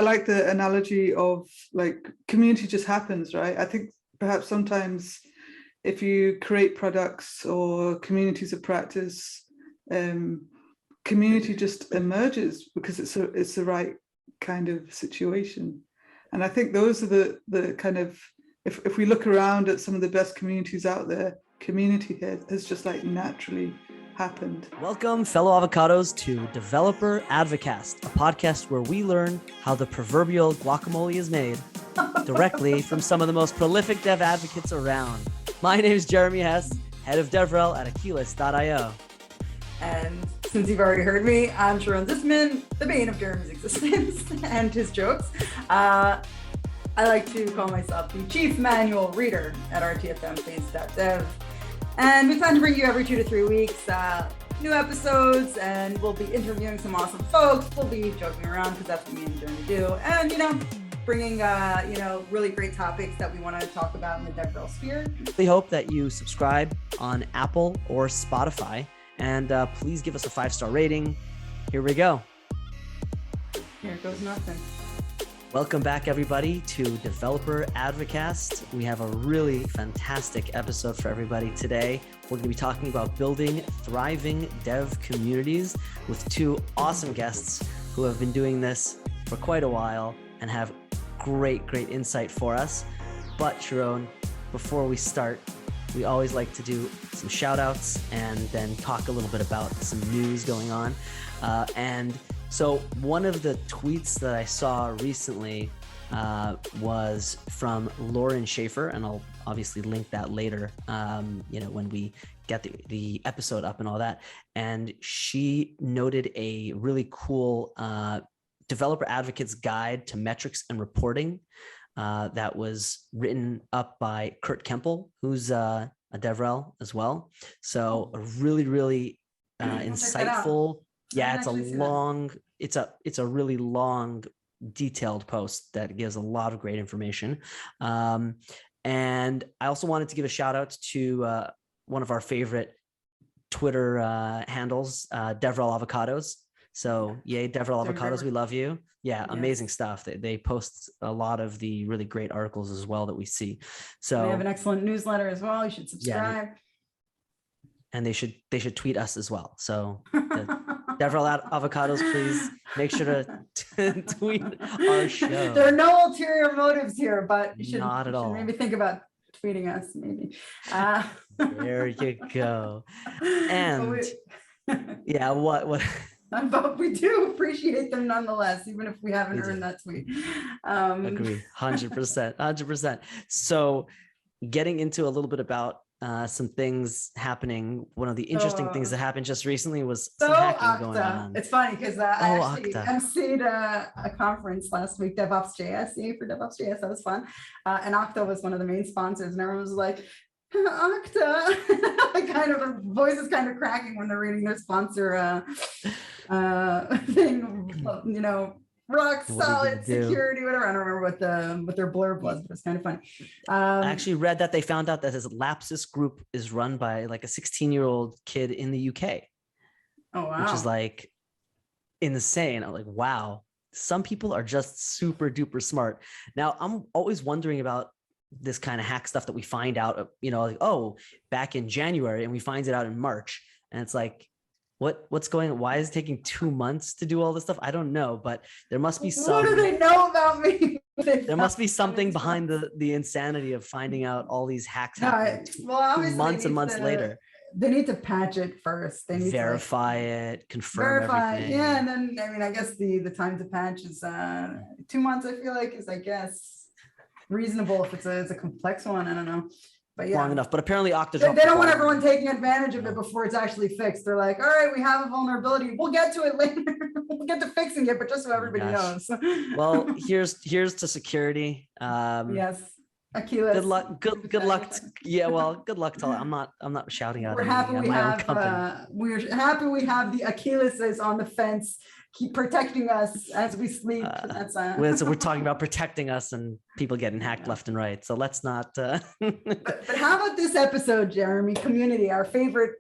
I like the analogy of like community just happens, right? I think perhaps sometimes if you create products or communities of practice, community just emerges because it's the right kind of situation. And I think those are the kind of, if we look around at some of the best communities out there, community here has just like naturally happened. Welcome, fellow avocados, to Developer Advocast, a podcast where we learn how the proverbial guacamole is made directly from some of the most prolific dev advocates around. My name is Jeremy Hess, head of DevRel at Achilles.io. And since you've already heard me, I'm Sharone Zitzman, the bane of Jeremy's existence and his jokes. I like to call myself the chief manual reader at daily.dev. And we plan to bring you every 2 to 3 weeks new episodes, and we'll be interviewing some awesome folks. We'll be joking around because that's what me and Jeremy do. And, bringing, really great topics that we want to talk about in the DevRel sphere. We hope that you subscribe on Apple or Spotify, and please give us a 5-star rating. Here we go. Here goes nothing. Welcome back, everybody, to Developer Advocast. We have a really fantastic episode for everybody today. We're going to be talking about building thriving dev communities with 2 awesome guests who have been doing this for quite a while and have great insight for us. But Sharone, before we start, we always like to do some shout outs and then talk a little bit about some news going on. So one of the tweets that I saw recently was from Lauren Schaefer, and I'll obviously link that later, when we get the episode up and all that. And she noted a really cool developer advocate's guide to metrics and reporting that was written up by Kurt Kempel, who's a DevRel as well. So a really insightful. Yeah, it's a really long, detailed post that gives a lot of great information. And I also wanted to give a shout out to one of our favorite Twitter handles, DevRel Avocados. So yay, DevRel Avocados, we love you. Yeah, amazing stuff. They post a lot of the really great articles as well that we see. So we have an excellent newsletter as well. You should subscribe. Yeah, and they should tweet us as well. So DevRel Avocados, please make sure to tweet our show. There are no ulterior motives here, but you should not at all. Maybe think about tweeting us, maybe. There you go. And yeah, what? But we do appreciate them nonetheless, even if we haven't earned that tweet. Agree, 100%. So getting into a little bit about some things happening. One of the interesting things that happened just recently was some hacking going on. It's funny because I actually emceed a conference last week, DevOps.js, for DevOps.js. That was fun. And Okta was one of the main sponsors, and everyone was like, Okta. Their voice is kind of cracking when they're reading their sponsor thing, rock solid security, whatever. I don't remember what their blurb was, but it's kind of funny. I actually read that they found out that his Lapsus group is run by like a 16-year-old kid in the UK. Oh, wow. Which is like insane. I'm like, wow, some people are just super duper smart. Now, I'm always wondering about this kind of hack stuff that we find out, back in January, and we find it out in March. And it's like, what's going on? Why is it taking 2 months to do all this stuff? I don't know, but there must be some. What do they know about me? There must be something behind the insanity of finding out all these hacks happening months and months later. They need to patch it first. They need verify it, confirm everything. Yeah, and then I guess the time to patch is 2 months. I feel like is reasonable if it's a complex one. I don't know. But yeah, long enough. But apparently Okta they don't want everyone taking advantage of it before it's actually fixed. They're like, all right, we have a vulnerability. We'll get to it later. We'll get to fixing it, but just so everybody knows. Well, here's to security. Yes. Achilles. Good luck. Good luck. Good luck to. I'm not shouting out. We're happy we have the Achilles on the fence keep protecting us as we sleep. That's we're talking about protecting us and people getting hacked left and right. So let's not. But how about this episode, Jeremy? Community, our favorite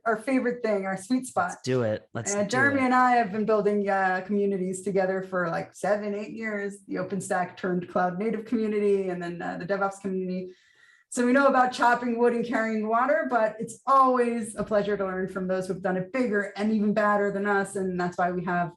thing, our sweet spot. Let's do it. Jeremy and I have been building communities together for like 7-8 years. The OpenStack turned cloud native community, and then the DevOps community. So we know about chopping wood and carrying water, but it's always a pleasure to learn from those who've done it bigger and even badder than us. And that's why we have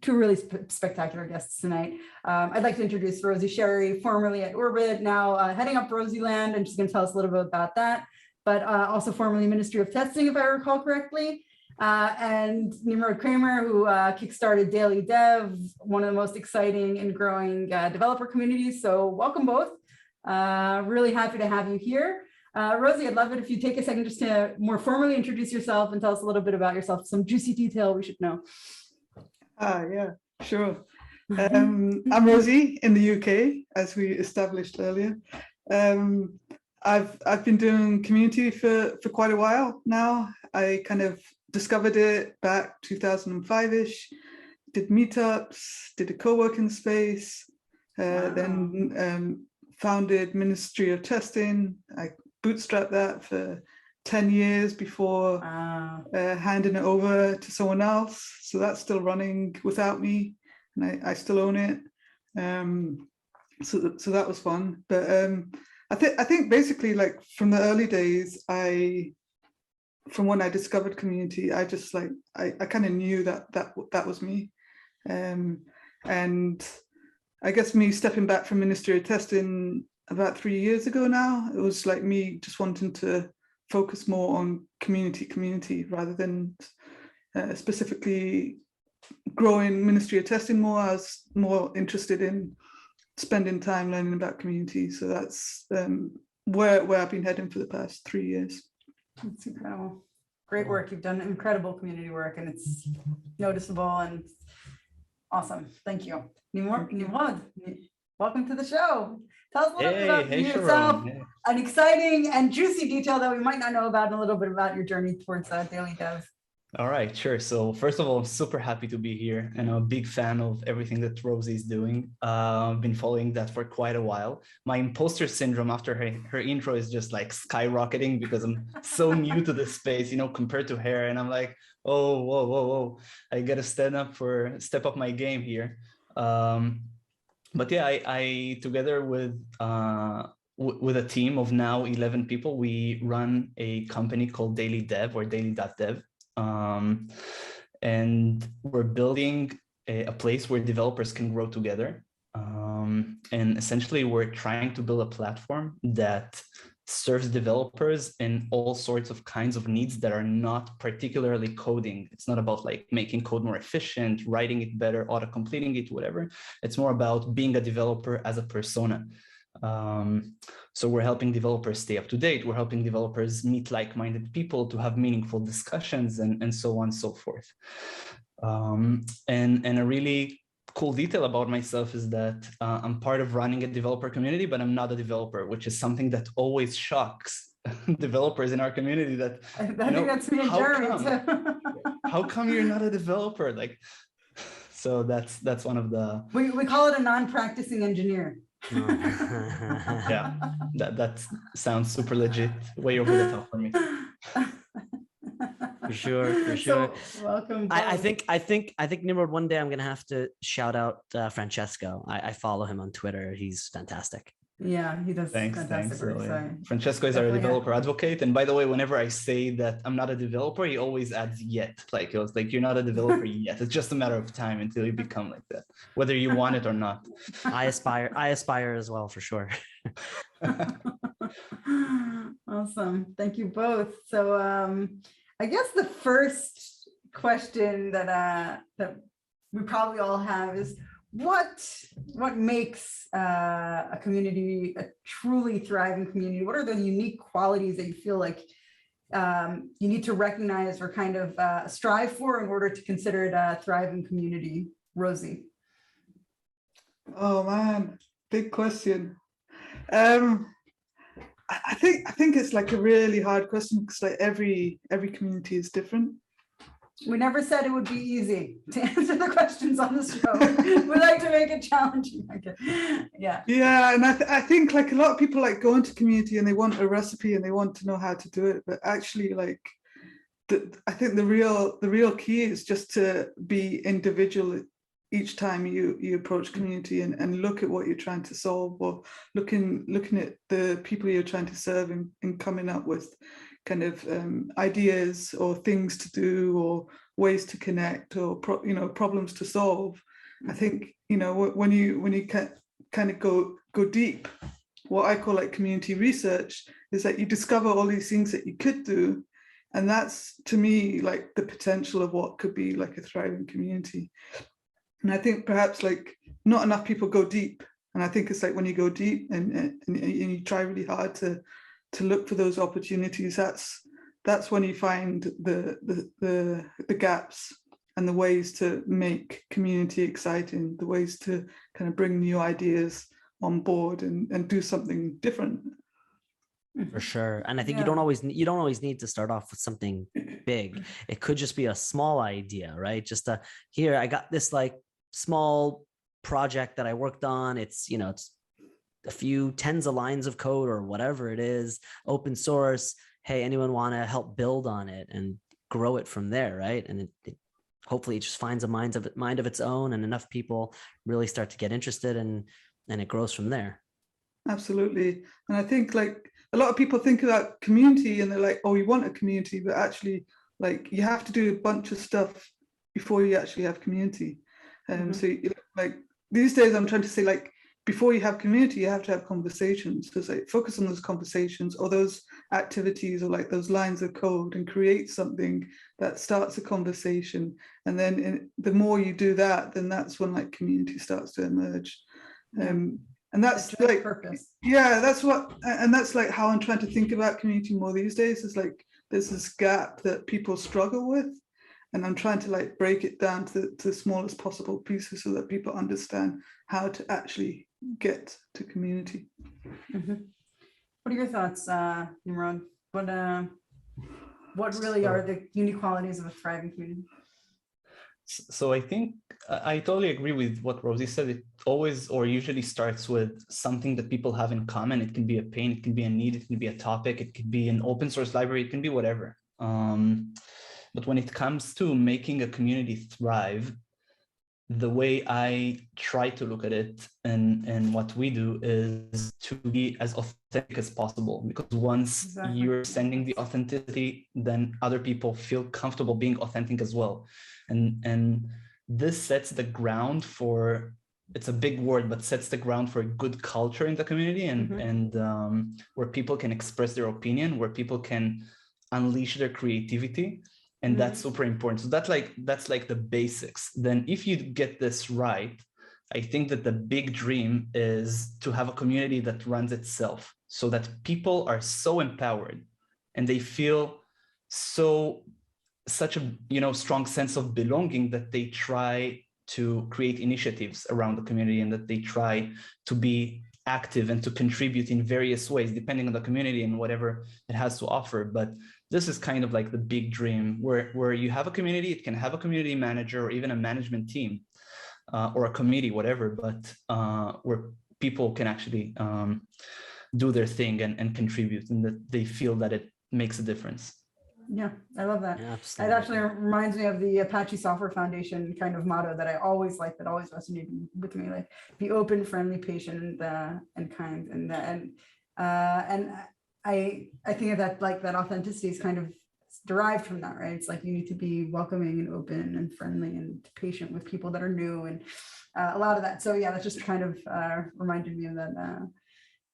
two really spectacular guests tonight. I'd like to introduce Rosie Sherry, formerly at Orbit, now heading up Rosie Land, and she's going to tell us a little bit about that, but also formerly Ministry of Testing, if I recall correctly. And Nimrod Kramer, who kickstarted Daily.dev, one of the most exciting and growing developer communities. So welcome both. Really happy to have you here. Rosie, I'd love it if you take a second just to more formally introduce yourself and tell us a little bit about yourself, some juicy detail we should know. Yeah, sure. I'm Rosie in the UK, as we established earlier. I've been doing community for quite a while now. I kind of discovered it back 2005-ish, did meetups, did a co-working space, then founded Ministry of Testing. I bootstrapped that for 10 years before handing it over to someone else. So that's still running without me, and I still own it. So that was fun. But I think basically, like, from the early days, from when I discovered community, I just like I kind of knew that was me. And I guess me stepping back from Ministry of Testing about 3 years ago now, it was like me just wanting to focus more on community rather than specifically growing Ministry of Testing more. I was more interested in spending time learning about community. So that's where I've been heading for the past 3 years. That's incredible. Great work. You've done incredible community work, and it's noticeable and awesome. Thank you. Nimrod, welcome to the show. Tell us a little bit about yourself, an exciting and juicy detail that we might not know about, and a little bit about your journey towards Daily Dev. All right, sure. So first of all, I'm super happy to be here, and I'm a big fan of everything that Rosie is doing. I've been following that for quite a while. My imposter syndrome after her intro is just like skyrocketing because I'm so new to this space, compared to her. And I'm like, oh, whoa. I got to step up my game here. But yeah, I together with a team of now 11 people, we run a company called daily.dev or daily.dev. And we're building a place where developers can grow together. And essentially, we're trying to build a platform that serves developers in all sorts of kinds of needs that are not particularly coding. It's not about like making code more efficient, writing it better, auto-completing it, whatever. It's more about being a developer as a persona. So we're helping developers stay up to date. We're helping developers meet like-minded people to have meaningful discussions and so on and so forth. And a really cool detail about myself is that I'm part of running a developer community, but I'm not a developer, which is something that always shocks developers in our community. That I think that's me and Jeremy too. How come you're not a developer? Like, so that's one of the. We call it a non-practicing engineer. Yeah, that sounds super legit. Way over the top for me. For sure. So, welcome. I think Nimrod, one day I'm gonna have to shout out Francesco. I follow him on Twitter. He's fantastic. Yeah, he does fantastic work. Yeah. Francesco is our developer advocate. And by the way, whenever I say that I'm not a developer, he always adds yet. Like, it was like, you're not a developer yet. It's just a matter of time until you become like that, whether you want it or not. I aspire as well, for sure. Awesome. Thank you both. So I guess the first question that we probably all have is, what makes a community a truly thriving community? What are the unique qualities that you feel like you need to recognize or kind of strive for in order to consider it a thriving community? Rosie. Oh man, big question. I think it's like a really hard question because like every community is different. We never said it would be easy to answer the questions on the show. We like to make it challenging. Yeah, and I think like a lot of people like go into community and they want a recipe and they want to know how to do it, but actually like I think the real key is just to be individual each time you approach community and look at what you're trying to solve, or looking at the people you're trying to serve and coming up with kind of ideas or things to do or ways to connect or problems to solve. I think when you kind of go deep, what I call like community research is that you discover all these things that you could do, and that's to me like the potential of what could be like a thriving community. And I think perhaps like not enough people go deep, and I think it's like when you go deep and you try really hard to look for those opportunities, that's when you find the gaps and the ways to make community exciting, the ways to kind of bring new ideas on board and do something different. For sure. And I think you don't always need to start off with something big. It could just be a small idea, right? Just here, I got this like small project that I worked on. It's a few tens of lines of code or whatever it is, open source. Hey, anyone want to help build on it and grow it from there, right? And it hopefully it just finds a mind of its own, and enough people really start to get interested, and it grows from there. Absolutely. And I think like a lot of people think about community and they're like, oh, you want a community, but actually like you have to do a bunch of stuff before you actually have community. So like these days I'm trying to say like, before you have community, you have to have conversations. So like focus on those conversations or those activities or like those lines of code and create something that starts a conversation. And then the more you do that, then that's when like community starts to emerge. And that's like purpose. Yeah, that's like how I'm trying to think about community more these days. Is like there's this gap that people struggle with, and I'm trying to like break it down to the smallest possible pieces so that people understand how to actually get to community. What are your thoughts, Nimrod? What really are the unique qualities of a thriving community? So I think I totally agree with what Rosie said. It always or usually starts with something that people have in common. It can be a pain, it can be a need, it can be a topic, it can be an open source library, it can be whatever. But when it comes to making a community thrive, the way I try to look at it and what we do is to be as authentic as possible, because once you're sending the authenticity, then other people feel comfortable being authentic as well. And this sets the ground for, it's a big word, but sets the ground for a good culture in the community and where people can express their opinion, where people can unleash their creativity. And that's super important. So that's like the basics. Then if you get this right, I think that the big dream is to have a community that runs itself so that people are so empowered and they feel such a strong sense of belonging that they try to create initiatives around the community and that they try to be active and to contribute in various ways, depending on the community and whatever it has to offer. But this is kind of like the big dream where you have a community, it can have a community manager or even a management team or a committee, whatever, but where people can actually do their thing and contribute, and that they feel that it makes a difference. Yeah, I love that. Yeah, it actually reminds me of the Apache Software Foundation kind of motto that I always liked, that always resonated with me, like be open, friendly, patient, and kind. And I think of that, like that authenticity is kind of derived from that, right? It's like you need to be welcoming and open and friendly and patient with people that are new, and a lot of that. So yeah, that just kind of reminded me of that.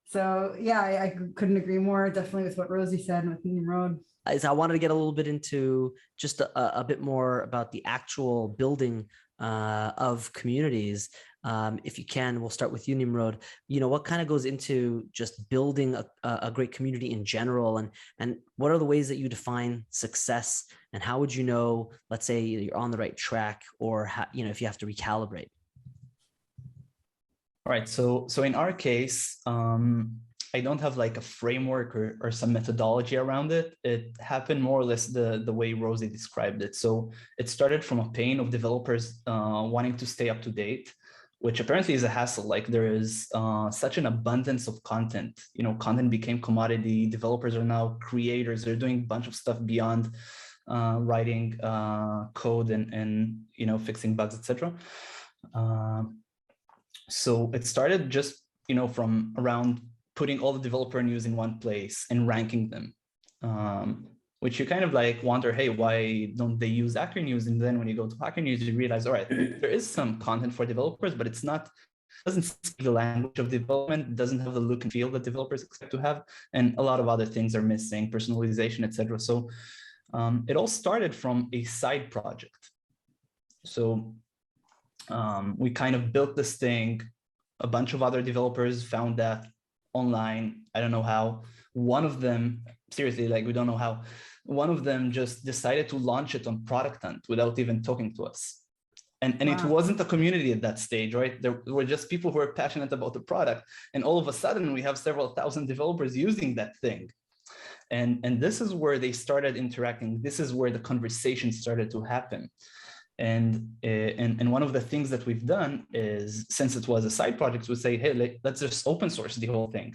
So yeah, I couldn't agree more, definitely, with what Rosie said and with Nimrod. I wanted to get a little bit into just a bit more about the actual building of communities. If you can, we'll start with you, Nimrod. What kind of goes into just building a great community in general, and what are the ways that you define success, and how would you know, let's say you're on the right track, or if you have to recalibrate? All right. So in our case, I don't have like a framework or some methodology around it. It happened more or less the way Rosie described it. So it started from a pain of developers wanting to stay up to date, which apparently is a hassle. Like there is such an abundance of content. You know, content became commodity. Developers are now creators. They're doing a bunch of stuff beyond writing code and you know, fixing bugs, etc. So it started just, you know, from around putting all the developer news in one place and ranking them, which you kind of like wonder, hey, why don't they use Hacker News? And then when you go to Hacker News, you realize, all right, there is some content for developers, but it's not, doesn't speak the language of development, doesn't have the look and feel that developers expect to have, and a lot of other things are missing, personalization, etc. So it all started from a side project. So we kind of built this thing. A bunch of other developers found that online. I don't know how. One of them, seriously, like we don't know how. One of them just decided to launch it on Product Hunt without even talking to us. And wow. It wasn't a community at that stage, right? There were just people who were passionate about the product. And all of a sudden we have several thousand developers using that thing. And this is where they started interacting. This is where the conversation started to happen. And one of the things that we've done is, since it was a side project, we say, hey, let's just open source the whole thing.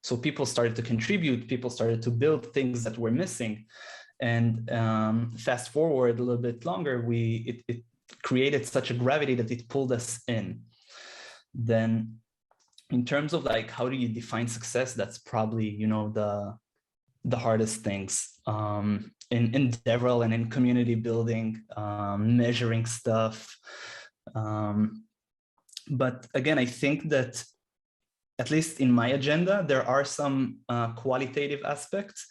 So people started to contribute, people started to build things that were missing. And fast forward a little bit longer, it created such a gravity that it pulled us in. Then in terms of like, how do you define success? That's probably, you know, the hardest things. In DevRel and in community building, measuring stuff. But again, I think that at least in my agenda, there are some qualitative aspects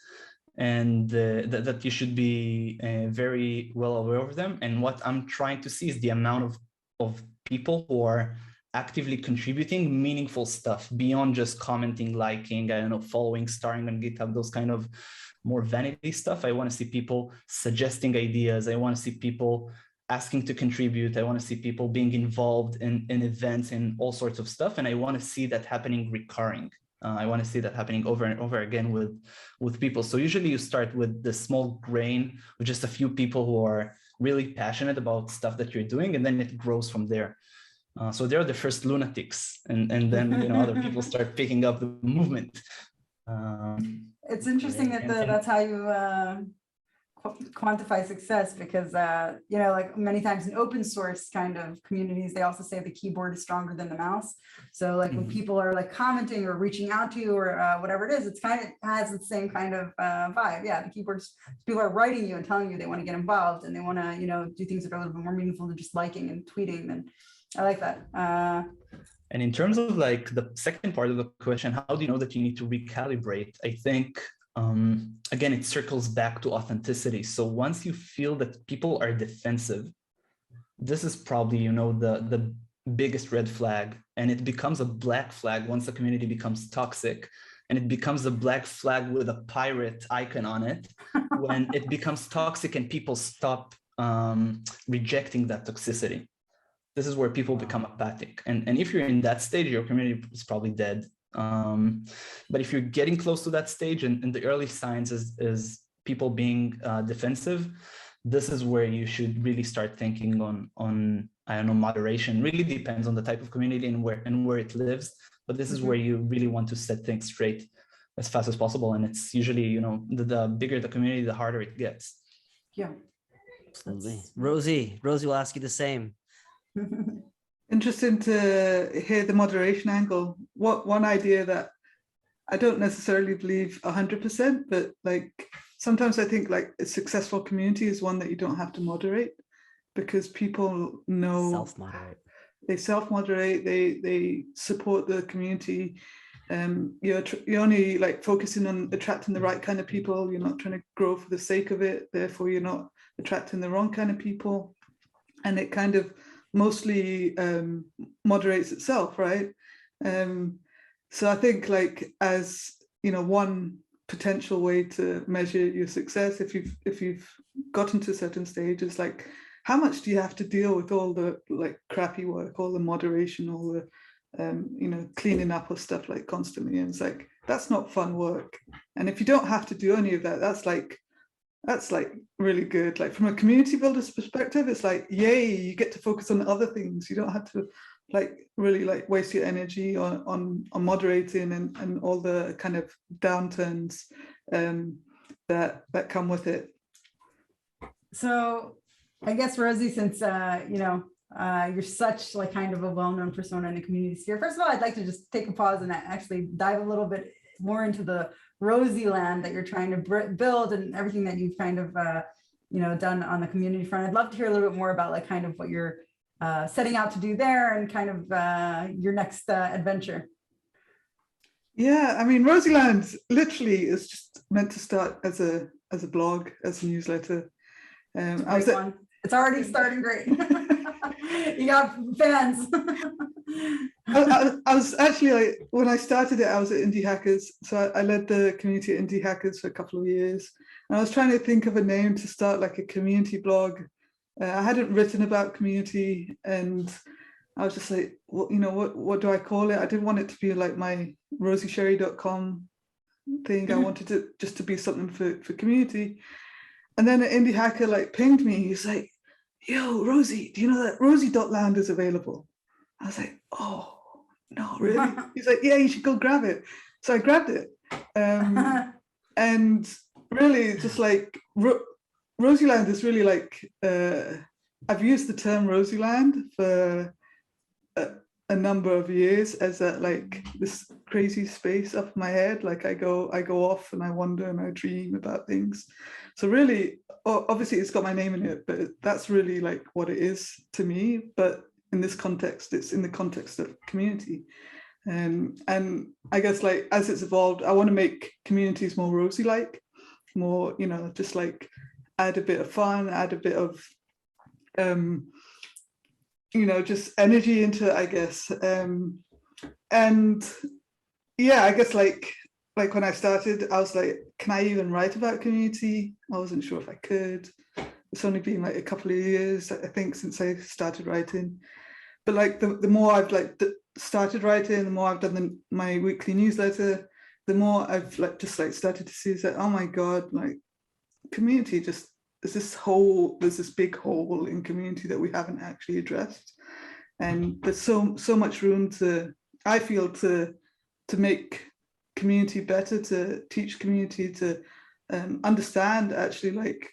and that you should be very well aware of them. And what I'm trying to see is the amount of people who are actively contributing meaningful stuff beyond just commenting, liking, I don't know, following, starring on GitHub, those kind of more vanity stuff. I want to see people suggesting ideas. I want to see people asking to contribute. I want to see people being involved in events and all sorts of stuff. And I want to see that happening recurring. I want to see that happening over and over again with people. So usually you start with the small grain with just a few people who are really passionate about stuff that you're doing, and then it grows from there. So they're the first lunatics, and then, you know, other people start picking up the movement. It's interesting that that's how you quantify success, because you know, like many times in open source kind of communities, they also say the keyboard is stronger than the mouse. So like when people are like commenting or reaching out to you or whatever it is, it's kind of has the same kind of vibe. Yeah, the keyboards, people are writing you and telling you they want to get involved and they want to, you know, do things that are a little bit more meaningful than just liking and tweeting. And I like that. And in terms of like the second part of the question, how do you know that you need to recalibrate? I think, again, it circles back to authenticity. So once you feel that people are defensive, this is probably, you know, the biggest red flag, and it becomes a black flag once the community becomes toxic, and it becomes a black flag with a pirate icon on it when it becomes toxic and people stop rejecting that toxicity. This is where people become apathic. And if you're in that stage, your community is probably dead. But if you're getting close to that stage, and the early signs is people being defensive, this is where you should really start thinking on I don't know, moderation. Really depends on the type of community and where it lives. But this is where you really want to set things straight as fast as possible. And it's usually, you know, the bigger the community, the harder it gets. Yeah. Absolutely. Rosie will ask you the same. Interesting to hear the moderation angle. One idea that I don't necessarily believe 100%, but like sometimes I think like a successful community is one that you don't have to moderate, because people know Self-moderate. They self-moderate. They support the community. You're only like focusing on attracting the right kind of people. You're not trying to grow for the sake of it. Therefore, you're not attracting the wrong kind of people, and it kind of mostly moderates itself, right? So I think like, as you know, one potential way to measure your success, if you've gotten to a certain stage, is like, how much do you have to deal with all the like crappy work, all the moderation, all cleaning up or stuff like constantly. And it's like, that's not fun work. And if you don't have to do any of that, that's like really good. Like from a community builder's perspective, it's like, yay, you get to focus on other things. You don't have to really waste your energy on moderating and all the kind of downturns that come with it. So I guess, Rosie, since you're such like kind of a well-known persona in the community sphere, first of all, I'd like to just take a pause and actually dive a little bit more into the Rosie land that you're trying to build and everything that you've kind of done on the community front. I'd love to hear a little bit more about like kind of what you're setting out to do there and kind of your next adventure. Yeah, I mean, Rosie Land literally is just meant to start as a blog, as a newsletter. It's already starting great. You got fans. I was actually, when I started it, I was at Indie Hackers. So I led the community at Indie Hackers for a couple of years. And I was trying to think of a name to start like a community blog. I hadn't written about community, and I was just like, what do I call it? I didn't want it to be like my rosiesherry.com thing. I wanted it just to be something for community. And then an indie hacker like pinged me. He's like, yo, Rosie, do you know that rosie.land is available? I was like, oh, no, really? He's like, yeah, you should go grab it. So I grabbed it. And really just like Rosieland is really like, I've used the term Rosieland for a number of years as like this crazy space up my head. Like I go off and I wonder and I dream about things. So really, obviously it's got my name in it, but that's really like what it is to me. But in this context, it's in the context of community. And I guess like as it's evolved, I want to make communities more Rosie-like, more, just like add a bit of fun, add a bit of, just energy into it, I guess. And yeah, I guess like when I started, I was like, can I even write about community? I wasn't sure if I could. It's only been like a couple of years, I think, since I started writing. But like the more I've started writing, the more I've done my weekly newsletter, the more I've started to see that, oh my God, like community just there's this big hole in community that we haven't actually addressed. And there's so much room I feel to make community better, to teach community to understand actually like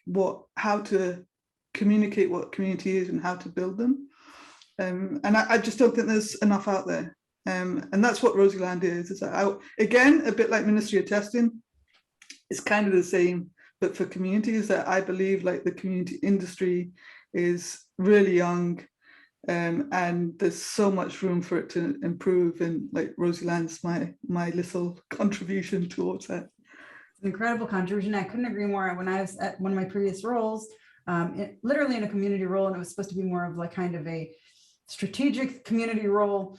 how to communicate what community is and how to build them. And I just don't think there's enough out there. And that's what Rosieland is. It's again, a bit like Ministry of Testing. It's kind of the same, but for communities that I believe like the community industry is really young, and there's so much room for it to improve. And like Rosieland's my little contribution towards that. Incredible contribution. I couldn't agree more. When I was at one of my previous roles, literally in a community role, and it was supposed to be more of like kind of a strategic community role.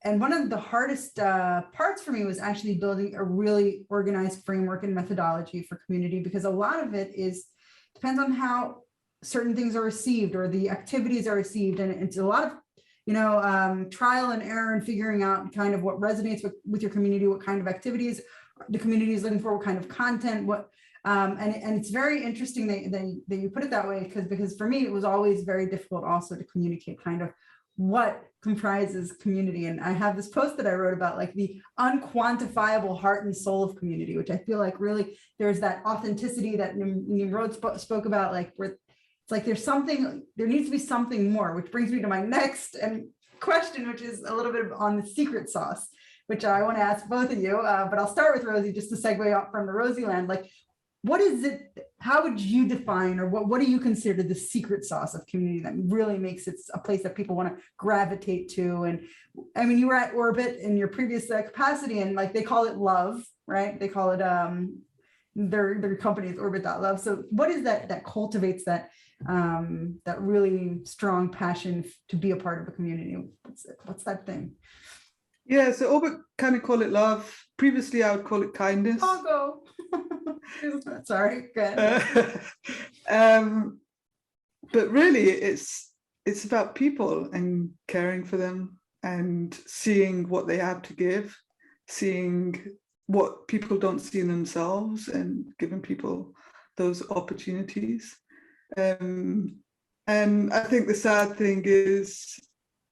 And one of the hardest parts for me was actually building a really organized framework and methodology for community, because a lot of it depends on how certain things are received or the activities are received. And it's a lot of, trial and error and figuring out kind of what resonates with your community, what kind of activities the community is looking for, what kind of content, and it's very interesting that you put it that way, because for me, it was always very difficult also to communicate kind of what comprises community. And I have this post that I wrote about like the unquantifiable heart and soul of community, which I feel like really there's that authenticity that Nimrod spoke about, like where it's like there needs to be something more, which brings me to my next question, which is a little bit on the secret sauce, which I want to ask both of you, but I'll start with Rosie just to segue out from the Rosieland. Like, what is it, how would you define, or what do you consider the secret sauce of community that really makes it a place that people want to gravitate to? And I mean, you were at Orbit in your previous capacity, and like they call it love, right? They call it, their company is Orbit.love. So what is that cultivates that really strong passion to be a part of a community? What's that thing? Yeah, so Orbit kind of call it love. Previously, I would call it kindness. I'll go. Sorry, good. But really, it's about people and caring for them. and seeing what they have to give, seeing what people don't see in themselves, and giving people those opportunities. And I think the sad thing is,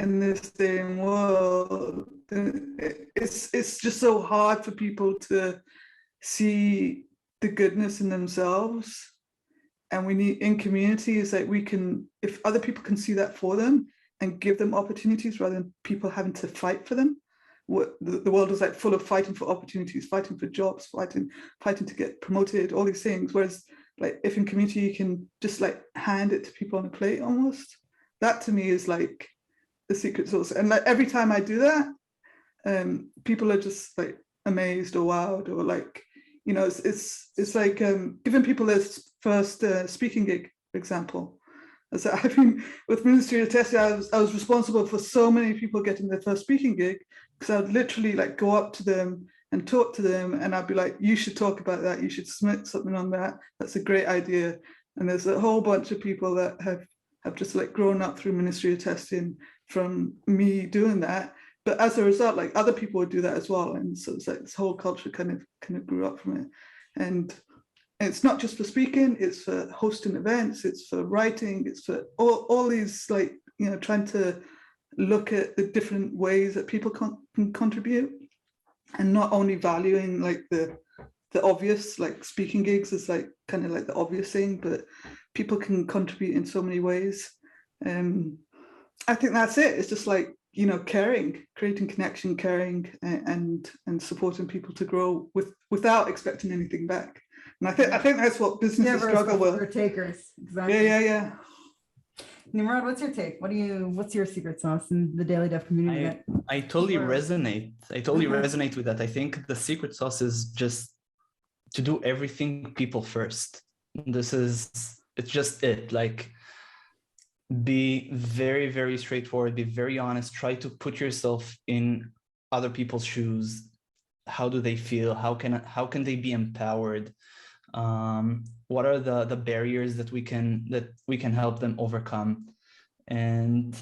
in this day and world, it's just so hard for people to see the goodness in themselves. And we need, in communities, like we can, if other people can see that for them and give them opportunities rather than people having to fight for them. The world is like full of fighting for opportunities, fighting for jobs, fighting to get promoted, all these things. Whereas like if in community you can just like hand it to people on a plate almost, that to me is like the secret sauce. And like every time I do that, people are just like amazed or wowed, or like, you know, it's like giving people their first speaking gig, for example. So I've been with Ministry of Testing, I was responsible for so many people getting their first speaking gig, because I would literally like go up to them and talk to them, and I'd be like, you should talk about that, you should submit something on that, that's a great idea. And there's a whole bunch of people that have just like grown up through Ministry of Testing from me doing that. But as a result, like other people would do that as well. And so it's like this whole culture kind of grew up from it. And it's not just for speaking, it's for hosting events, it's for writing, it's for all these, like, you know, trying to look at the different ways that people can contribute, and not only valuing like the obvious, like speaking gigs is like kind of like the obvious thing, but people can contribute in so many ways. I think that's it. It's just like, you know, caring, creating connection, caring, and supporting people to grow without expecting anything back. And I think that's what businesses struggle with. For takers, exactly. Yeah. Nimrod, what's your take? What's your secret sauce in the Daily Dev community? I totally resonate. I totally resonate with that. I think the secret sauce is just to do everything people first. It's just it. Like, be very, very straightforward, be very honest, try to put yourself in other people's shoes. How do they feel? How can they be empowered? What are the barriers that we can help them overcome? And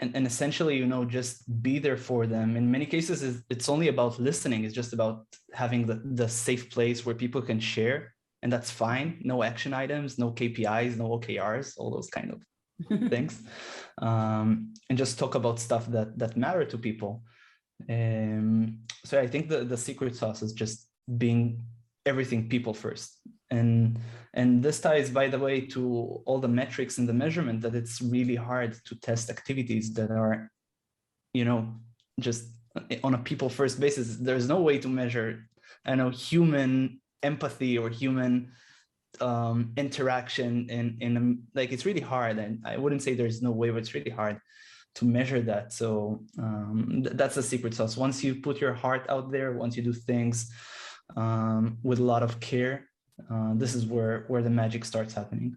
essentially, you know, just be there for them. In many cases, it's only about listening. It's just about having the safe place where people can share, and that's fine. No action items, no KPIs, no OKRs, all those kind of things, and just talk about stuff that matter to people. So I think the secret sauce is just being everything people first. And this ties, by the way, to all the metrics and the measurement, that it's really hard to test activities that are, you know, just on a people first basis. There's no way to measure, I know, human empathy or human interaction in like, it's really hard. And I wouldn't say there's no way, but it's really hard to measure that. So that's the secret sauce. Once you put your heart out there, once you do things with a lot of care, this is where the magic starts happening.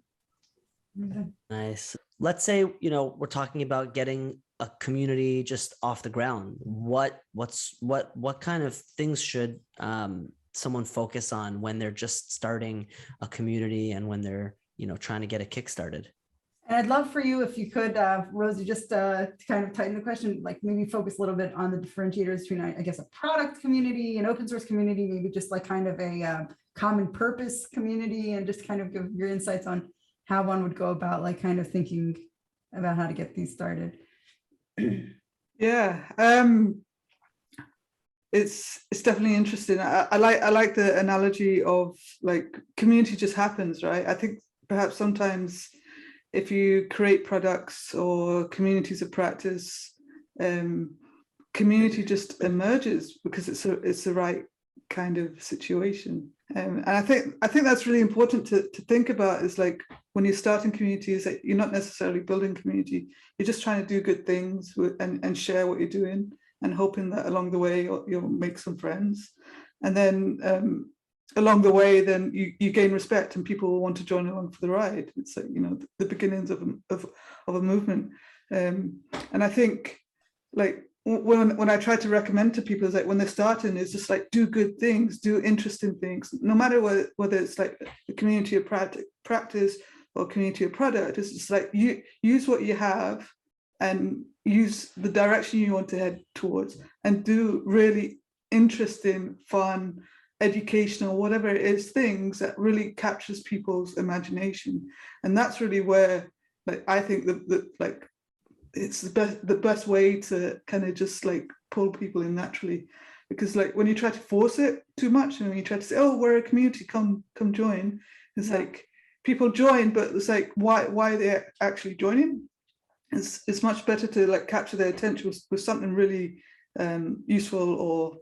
Nice. Let's say, you know, we're talking about getting a community just off the ground. What kind of things should someone focus on when they're just starting a community and when they're, you know, trying to get a kick started? And I'd love for you, if you could, Rosie, just to kind of tighten the question, like maybe focus a little bit on the differentiators between, I guess, a product community, an open source community, maybe just like kind of a common purpose community, and just kind of give your insights on how one would go about like kind of thinking about how to get these started. Yeah, it's definitely interesting. I like the analogy of like community just happens, right? I think perhaps sometimes if you create products or communities of practice, community just emerges because it's the right kind of situation. And I think that's really important to think about, is like when you're starting communities, that you're not necessarily building community, you're just trying to do good things and share what you're doing, and hoping that along the way you'll make some friends. And then along the way, then you gain respect and people will want to join along for the ride. It's like, you know, the beginnings of a movement. And I think like when I try to recommend to people, is like when they're starting, is just like do good things, do interesting things, no matter whether it's like a community of practice or community of product. It's just like you use what you have and use the direction you want to head towards, and do really interesting, fun, educational, whatever it is, things that really captures people's imagination. And that's really where, like, I think that like it's the best way to kind of just like pull people in naturally. Because like when you try to force it too much, and when you try to say, oh, we're a community, come join, it's like people join, but it's like why are they actually joining? It's much better to like capture their attention with something really useful or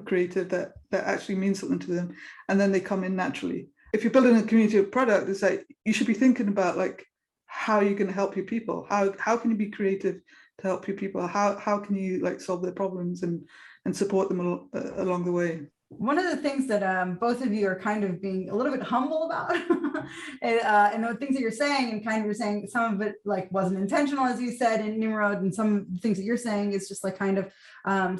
creative that actually means something to them, and then they come in naturally. If you're building a community of product, it's like you should be thinking about like how you're going to help your people. How can you be creative to help your people? How can you like solve their problems and support them along the way? One of the things that both of you are kind of being a little bit humble about, and the things that you're saying, and kind of you're saying some of it like wasn't intentional, as you said in Nimrod, and some of the things that you're saying is just like kind of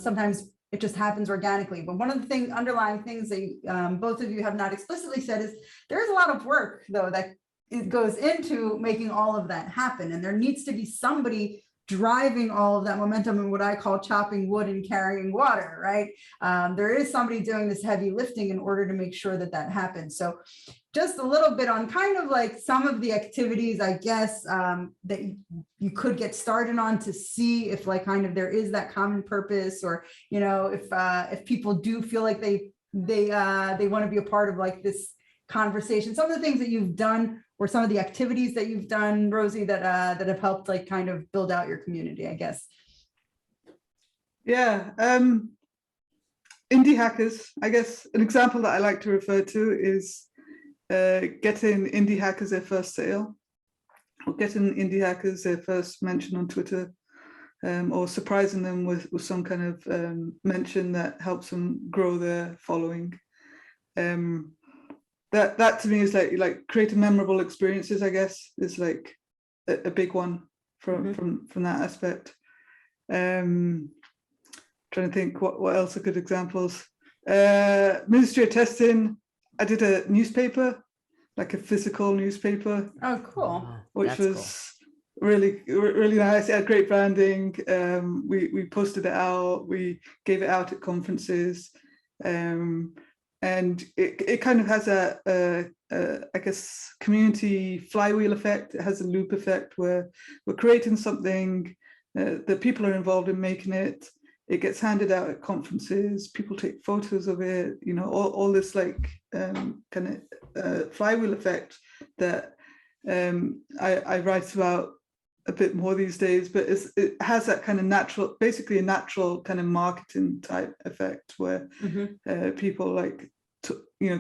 sometimes it just happens organically. But one of the underlying things that both of you have not explicitly said is there's a lot of work though that it goes into making all of that happen, and there needs to be somebody driving all of that momentum and what I call chopping wood and carrying water, right? There is somebody doing this heavy lifting in order to make sure that that happens. So just a little bit on kind of like some of the activities, I guess, that you could get started on to see if like kind of there is that common purpose, or, if people do feel like they want to be a part of like this conversation. Some of the things that you've done, or some of the activities that you've done, Rosie, that have helped like kind of build out your community, I guess. Yeah, indie hackers. I guess an example that I like to refer to is getting indie hackers their first sale, or getting indie hackers their first mention on Twitter, or surprising them with some kind of mention that helps them grow their following. That to me is like creating memorable experiences, I guess, is like a big one from that aspect. Trying to think what else are good examples. Ministry of Testing, I did a newspaper, like a physical newspaper. Oh, cool. Which was cool. Really nice. It had great branding. We posted it out, we gave it out at conferences. And it kind of has I guess, community flywheel effect. It has a loop effect where we're creating something that people are involved in making it. It gets handed out at conferences. People take photos of it. All this like kind of flywheel effect that I write about a bit more these days. But it has that kind of natural, basically a natural kind of marketing type effect where people like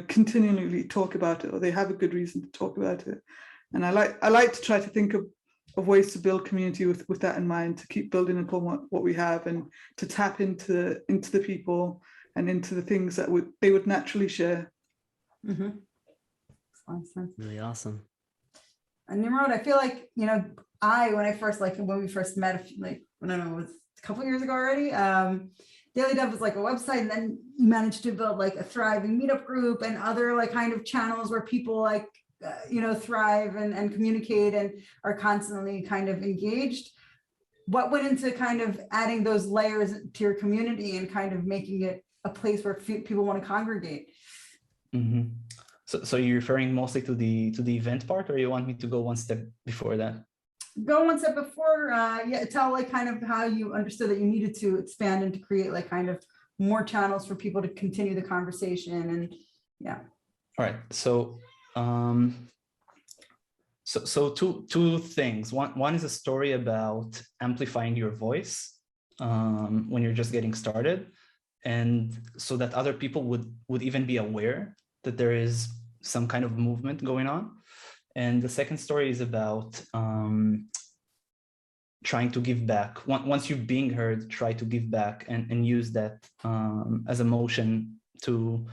continually talk about it, or they have a good reason to talk about it. And I like to try to think of ways to build community with that in mind, to keep building upon what we have, and to tap into the people and into the things that they would naturally share. Really awesome. And Nimrod, I feel like when we first met, like, I don't know, it was a couple of years ago already. Daily.dev was like a website, and then you managed to build like a thriving meetup group and other like kind of channels where people like thrive and communicate and are constantly kind of engaged. What went into kind of adding those layers to your community and kind of making it a place where people want to congregate? So you're referring mostly to the event part, or you want me to go one step before that? Go one step before. Tell like kind of how you understood that you needed to expand and to create like kind of more channels for people to continue the conversation. And All right. So two things. One is a story about amplifying your voice when you're just getting started, and so that other people would even be aware that there is some kind of movement going on. And the second story is about trying to give back. Once you're being heard, try to give back and use that as a motion to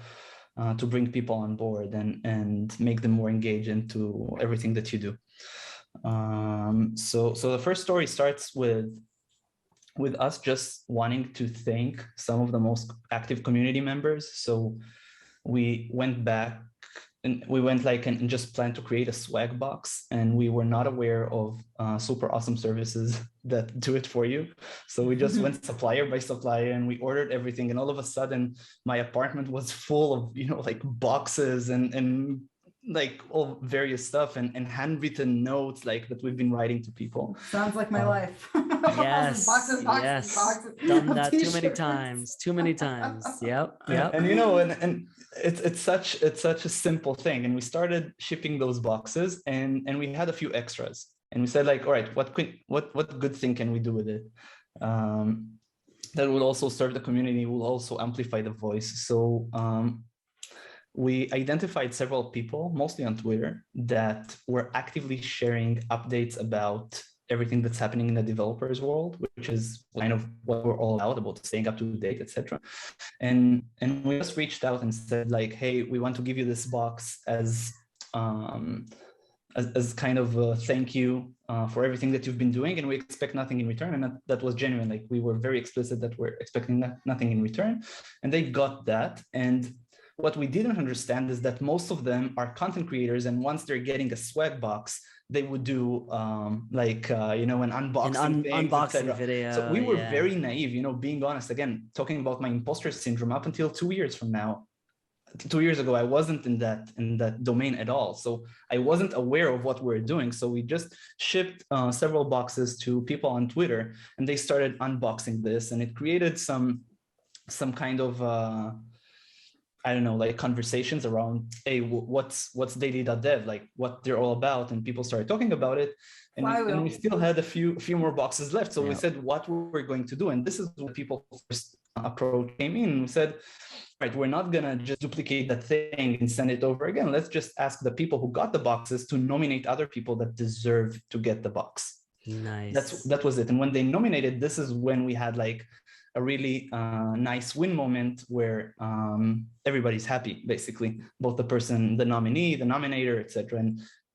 bring people on board and make them more engaged into everything that you do. So the first story starts with us just wanting to thank some of the most active community members. So we went back and we went like and just planned to create a swag box, and we were not aware of super awesome services that do it for you. So we just went supplier by supplier and we ordered everything, and all of a sudden my apartment was full of like boxes and like all various stuff and handwritten notes like that we've been writing to people. Sounds like my life. Yes, boxes, yes, done that too many times. Yep. And and it's such a simple thing. And we started shipping those boxes, and we had a few extras, and we said like, all right, what good thing can we do with it that will also serve the community, will also amplify the voice. So we identified several people, mostly on Twitter, that were actively sharing updates about everything that's happening in the developers world, which is kind of what we're all about staying up to date, etc. And we just reached out and said like, hey, we want to give you this box as kind of a thank you for everything that you've been doing, and we expect nothing in return. And that was genuine. Like, we were very explicit that we're expecting nothing in return, and they got that. And what we didn't understand is that most of them are content creators, and once they're getting a swag box, they would do an unboxing video. So we were very naive, being honest. Again, talking about my imposter syndrome, up until 2 years from now, 2 years ago, I wasn't in that domain at all. So I wasn't aware of what we're doing. So we just shipped several boxes to people on Twitter, and they started unboxing this, and it created some kind of like conversations around, hey, what's daily.dev, like what they're all about, and people started talking about it, and we still had a few more boxes left. So we said what we're going to do, and this is when people first approach came in. We said, right, we're not gonna just duplicate that thing and send it over again. Let's just ask the people who got the boxes to nominate other people that deserve to get the box. Nice. That was it. And when they nominated, this is when we had like a really nice win moment where everybody's happy, basically, both the person, the nominee, the nominator, etc.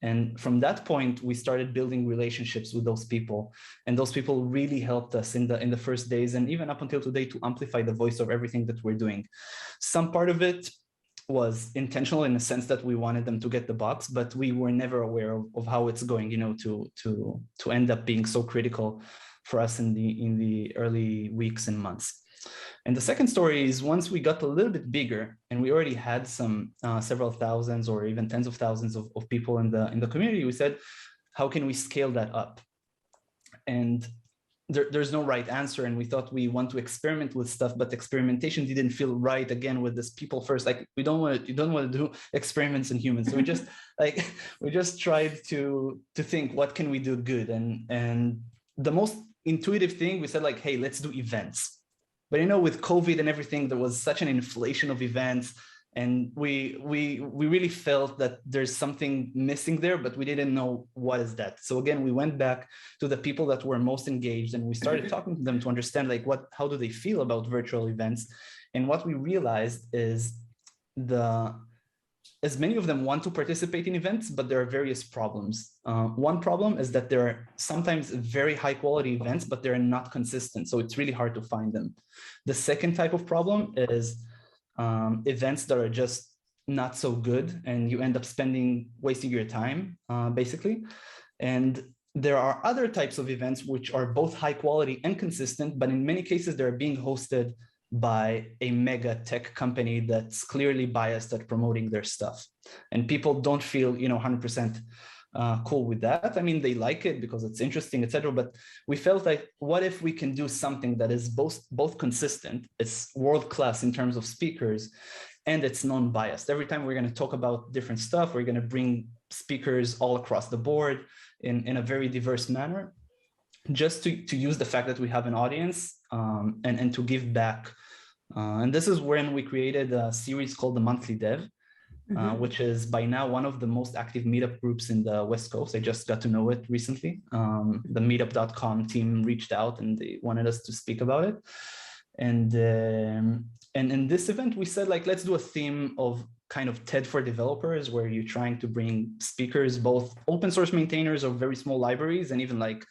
And from that point, we started building relationships with those people, and those people really helped us in the first days, and even up until today, to amplify the voice of everything that we're doing. Some part of it was intentional in the sense that we wanted them to get the box, but we were never aware of how it's going, to end up being so critical for us in the early weeks and months. And the second story is, once we got a little bit bigger and we already had some several thousands or even tens of thousands of people in the community, we said, how can we scale that up? And there's no right answer. And we thought we want to experiment with stuff, but experimentation didn't feel right, again, with this people first. Like, you don't want to do experiments in humans. So we just tried to think, what can we do good? And the most intuitive thing, we said like, hey, let's do events. But with COVID and everything, there was such an inflation of events, and we really felt that there's something missing there, but we didn't know what is that. So again, we went back to the people that were most engaged, and we started talking to them to understand like how do they feel about virtual events. And what we realized is as many of them want to participate in events, but there are various problems. One problem is that there are sometimes very high quality events, but they're not consistent. So it's really hard to find them. The second type of problem is events that are just not so good, and you end up wasting your time, basically. And there are other types of events which are both high quality and consistent, but in many cases they're being hosted by a mega tech company that's clearly biased at promoting their stuff. And people don't feel 100% cool with that. I mean, they like it because it's interesting, etc. But we felt like, what if we can do something that is both consistent, it's world-class in terms of speakers, and it's non-biased. Every time we're going to talk about different stuff, we're going to bring speakers all across the board in a very diverse manner, just to use the fact that we have an audience, and to give back. And this is when we created a series called the Monthly Dev, which is by now one of the most active meetup groups in the West Coast. I just got to know it recently. The meetup.com team reached out and they wanted us to speak about it. And in this event, we said, like, let's do a theme of kind of TED for developers, where you're trying to bring speakers, both open source maintainers of very small libraries, and even like,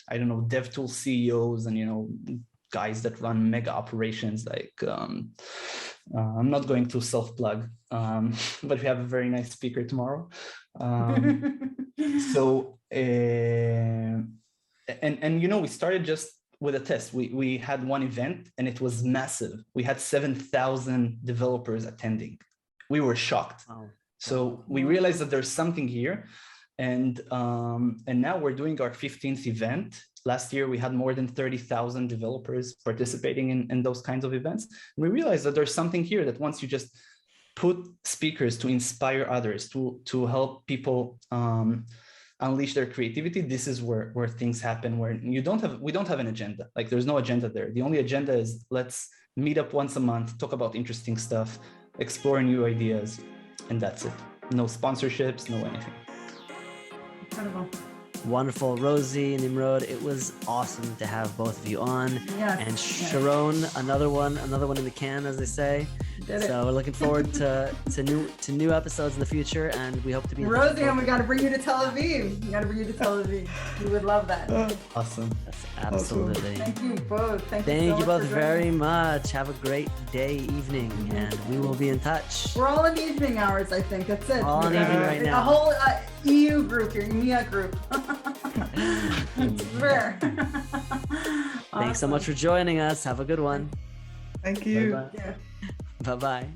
I don't know, DevTools CEOs, and, guys that run mega operations like I'm not going to self-plug, but we have a very nice speaker tomorrow. So, and we started just with a test. We had one event and it was massive. We had 7,000 developers attending. We were shocked. Wow. So we realized that there's something here. And now we're doing our 15th event. Last year, we had more than 30,000 developers participating in those kinds of events. We realized that there's something here that once you just put speakers to inspire others, to help people unleash their creativity, this is where things happen, where we don't have an agenda. Like there's no agenda there. The only agenda is let's meet up once a month, talk about interesting stuff, explore new ideas, and that's it. No sponsorships, no anything. Incredible. Wonderful. Rosie and Nimrod, it was awesome to have both of you on. Yes. And Sharone, another one in the can, as they say. So we're looking forward to new episodes in the future, and we hope to be in Rosie, and we got to bring you to Tel Aviv. We would love that. Awesome. Yes, absolutely. Thank you both. Thank you so both much very much. Have a great day, evening, and we will be in touch. We're all in evening hours, I think. That's it. All in evening right now. The whole EU group here, EMEA group. It's rare. Thanks so much for joining us. Have a good one. Thank you. Bye-bye. Yeah. Bye-bye.